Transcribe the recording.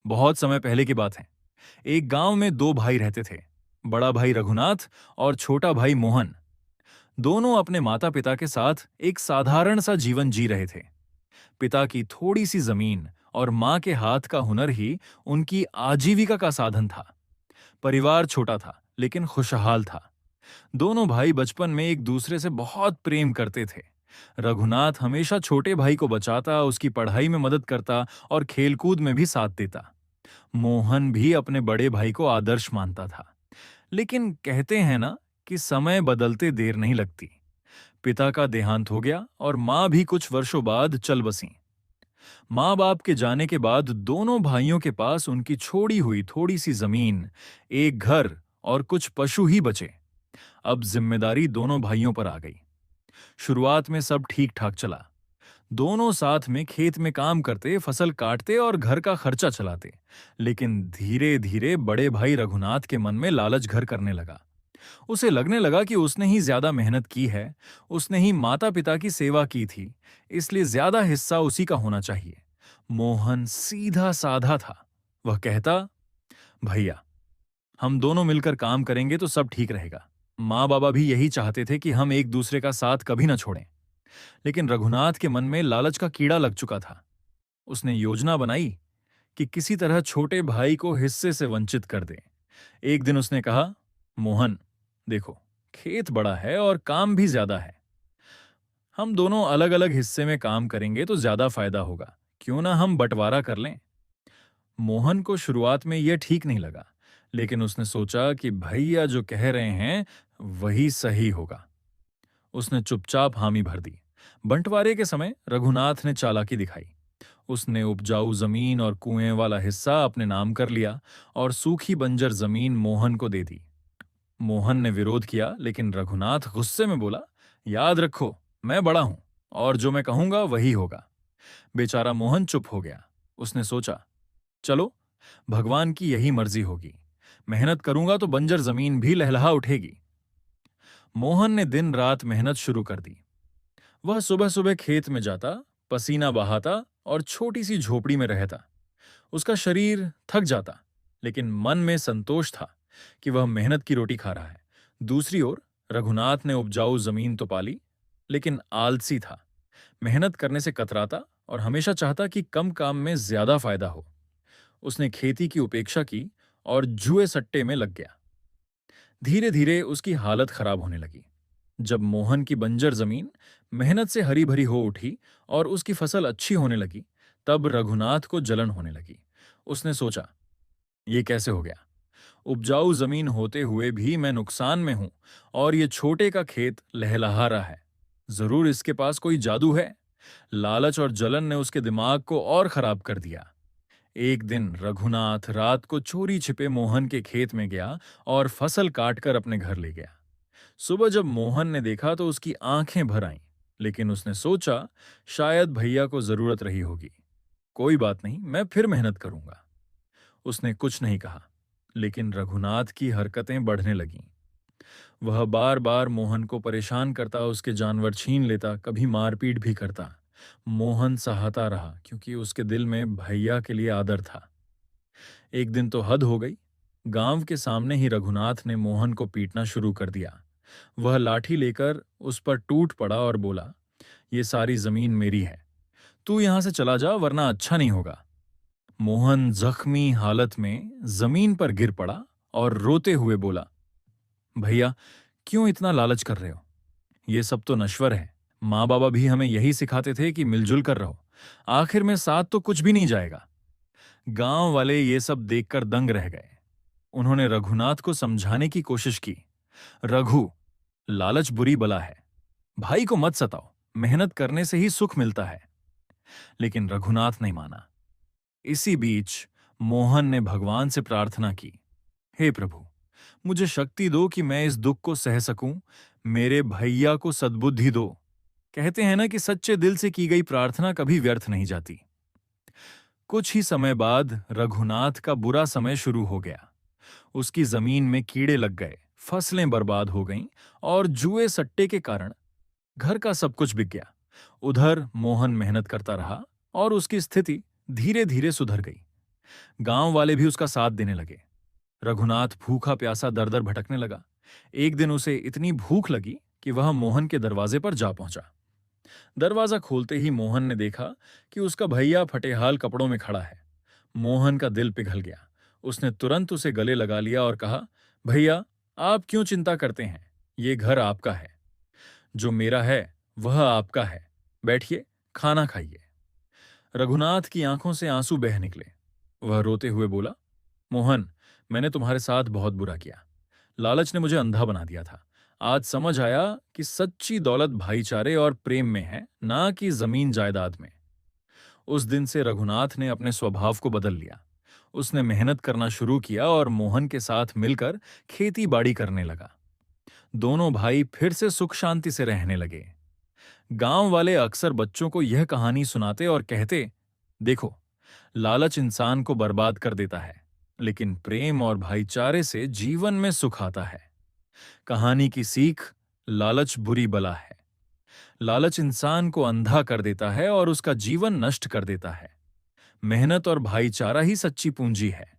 बहुत समय पहले की बात है। एक गांव में दो भाई रहते थे। बड़ा भाई रघुनाथ और छोटा भाई मोहन। दोनों अपने माता पिता के साथ एक साधारण सा जीवन जी रहे थे। पिता की थोड़ी सी जमीन और मां के हाथ का हुनर ही उनकी आजीविका का साधन था। परिवार छोटा था लेकिन खुशहाल था। दोनों भाई बचपन में एक दूसरे से बहुत प्रेम करते थे। रघुनाथ हमेशा छोटे भाई को बचाता, उसकी पढ़ाई में मदद करता और खेलकूद में भी साथ देता। मोहन भी अपने बड़े भाई को आदर्श मानता था। लेकिन कहते हैं ना कि समय बदलते देर नहीं लगती। पिता का देहांत हो गया और मां भी कुछ वर्षों बाद चल बसी। माँ बाप के जाने के बाद दोनों भाइयों के पास उनकी छोड़ी हुई थोड़ी सी जमीन, एक घर और कुछ पशु ही बचे। अब जिम्मेदारी दोनों भाइयों पर आ गई। शुरुआत में सब ठीक ठाक चला। दोनों साथ में खेत में काम करते, फसल काटते और घर का खर्चा चलाते। लेकिन धीरे धीरे बड़े भाई रघुनाथ के मन में लालच घर करने लगा। उसे लगने लगा कि उसने ही ज्यादा मेहनत की है, उसने ही माता पिता की सेवा की थी, इसलिए ज्यादा हिस्सा उसी का होना चाहिए। मोहन सीधा साधा था। वह कहता, भैया, हम दोनों मिलकर काम करेंगे तो सब ठीक रहेगा। माँ बाबा भी यही चाहते थे कि हम एक दूसरे का साथ कभी ना छोड़ें। लेकिन रघुनाथ के मन में लालच का कीड़ा लग चुका था। उसने योजना बनाई कि किसी तरह छोटे भाई को हिस्से से वंचित कर दे। एक दिन उसने कहा, मोहन, देखो, खेत बड़ा है और काम भी ज्यादा है। हम दोनों अलग अलग हिस्से में काम करेंगे तो ज्यादा फायदा होगा। क्यों ना हम बंटवारा कर लें। मोहन को शुरुआत में यह ठीक नहीं लगा, लेकिन उसने सोचा कि भैया जो कह रहे हैं वही सही होगा। उसने चुपचाप हामी भर दी। बंटवारे के समय रघुनाथ ने चालाकी दिखाई। उसने उपजाऊ जमीन और कुएं वाला हिस्सा अपने नाम कर लिया और सूखी बंजर जमीन मोहन को दे दी। मोहन ने विरोध किया, लेकिन रघुनाथ गुस्से में बोला, याद रखो, मैं बड़ा हूं और जो मैं कहूंगा वही होगा। बेचारा मोहन चुप हो गया। उसने सोचा, चलो, भगवान की यही मर्जी होगी। मेहनत करूंगा तो बंजर जमीन भी लहलहा उठेगी। मोहन ने दिन रात मेहनत शुरू कर दी। वह सुबह सुबह खेत में जाता, पसीना बहाता और छोटी सी झोपड़ी में रहता। उसका शरीर थक जाता, लेकिन मन में संतोष था कि वह मेहनत की रोटी खा रहा है। दूसरी ओर रघुनाथ ने उपजाऊ जमीन तो पाली, लेकिन आलसी था। मेहनत करने से कतराता और हमेशा चाहता कि कम काम में ज्यादा फायदा हो। उसने खेती की उपेक्षा की और जुए सट्टे में लग गया। धीरे धीरे उसकी हालत खराब होने लगी। जब मोहन की बंजर जमीन मेहनत से हरी भरी हो उठी और उसकी फसल अच्छी होने लगी, तब रघुनाथ को जलन होने लगी। उसने सोचा, ये कैसे हो गया? उपजाऊ जमीन होते हुए भी मैं नुकसान में हूं और ये छोटे का खेत लहलहा रहा है। जरूर इसके पास कोई जादू है। लालच और जलन ने उसके दिमाग को और खराब कर दिया। एक दिन रघुनाथ रात को चोरी छिपे मोहन के खेत में गया और फसल काटकर अपने घर ले गया। सुबह जब मोहन ने देखा तो उसकी आंखें भर आईं, लेकिन उसने सोचा, शायद भैया को जरूरत रही होगी। कोई बात नहीं, मैं फिर मेहनत करूंगा। उसने कुछ नहीं कहा, लेकिन रघुनाथ की हरकतें बढ़ने लगीं। वह बार बार मोहन को परेशान करता, उसके जानवर छीन लेता, कभी मारपीट भी करता। मोहन सहाता रहा क्योंकि उसके दिल में भैया के लिए आदर था। एक दिन तो हद हो गई। गांव के सामने ही रघुनाथ ने मोहन को पीटना शुरू कर दिया। वह लाठी लेकर उस पर टूट पड़ा और बोला, ये सारी जमीन मेरी है, तू यहां से चला जा वरना अच्छा नहीं होगा। मोहन जख्मी हालत में जमीन पर गिर पड़ा और रोते हुए बोला, भैया, क्यों इतना लालच कर रहे हो? ये सब तो नश्वर है। माँ बाबा भी हमें यही सिखाते थे कि मिलजुल कर रहो। आखिर में साथ तो कुछ भी नहीं जाएगा। गांव वाले ये सब देखकर दंग रह गए। उन्होंने रघुनाथ को समझाने की कोशिश की। रघु, लालच बुरी बला है। भाई को मत सताओ, मेहनत करने से ही सुख मिलता है। लेकिन रघुनाथ नहीं माना। इसी बीच मोहन ने भगवान से प्रार्थना की, हे प्रभु, मुझे शक्ति दो कि मैं इस दुख को सह सकूं। मेरे भैया को सद्बुद्धि दो। कहते हैं ना कि सच्चे दिल से की गई प्रार्थना कभी व्यर्थ नहीं जाती। कुछ ही समय बाद रघुनाथ का बुरा समय शुरू हो गया। उसकी जमीन में कीड़े लग गए, फसलें बर्बाद हो गईं और जुए सट्टे के कारण घर का सब कुछ बिक गया। उधर मोहन मेहनत करता रहा और उसकी स्थिति धीरे धीरे सुधर गई। गांव वाले भी उसका साथ देने लगे। रघुनाथ भूखा प्यासा दर दर भटकने लगा। एक दिन उसे इतनी भूख लगी कि वह मोहन के दरवाजे पर जा पहुंचा। दरवाजा खोलते ही मोहन ने देखा कि उसका भैया फटेहाल कपड़ों में खड़ा है। मोहन का दिल पिघल गया। उसने तुरंत उसे गले लगा लिया और कहा, भैया, आप क्यों चिंता करते हैं? ये घर आपका है। जो मेरा है वह आपका है। बैठिए, खाना खाइए। रघुनाथ की आंखों से आंसू बह निकले। वह रोते हुए बोला, मोहन, मैंने तुम्हारे साथ बहुत बुरा किया। लालच ने मुझे अंधा बना दिया था। आज समझ आया कि सच्ची दौलत भाईचारे और प्रेम में है, ना कि जमीन जायदाद में। उस दिन से रघुनाथ ने अपने स्वभाव को बदल लिया। उसने मेहनत करना शुरू किया और मोहन के साथ मिलकर खेती बाड़ी करने लगा। दोनों भाई फिर से सुख शांति से रहने लगे। गांव वाले अक्सर बच्चों को यह कहानी सुनाते और कहते, देखो, लालच इंसान को बर्बाद कर देता है, लेकिन प्रेम और भाईचारे से जीवन में सुख आता है। कहानी की सीख, लालच बुरी बला है। लालच इंसान को अंधा कर देता है और उसका जीवन नष्ट कर देता है। मेहनत और भाईचारा ही सच्ची पूंजी है।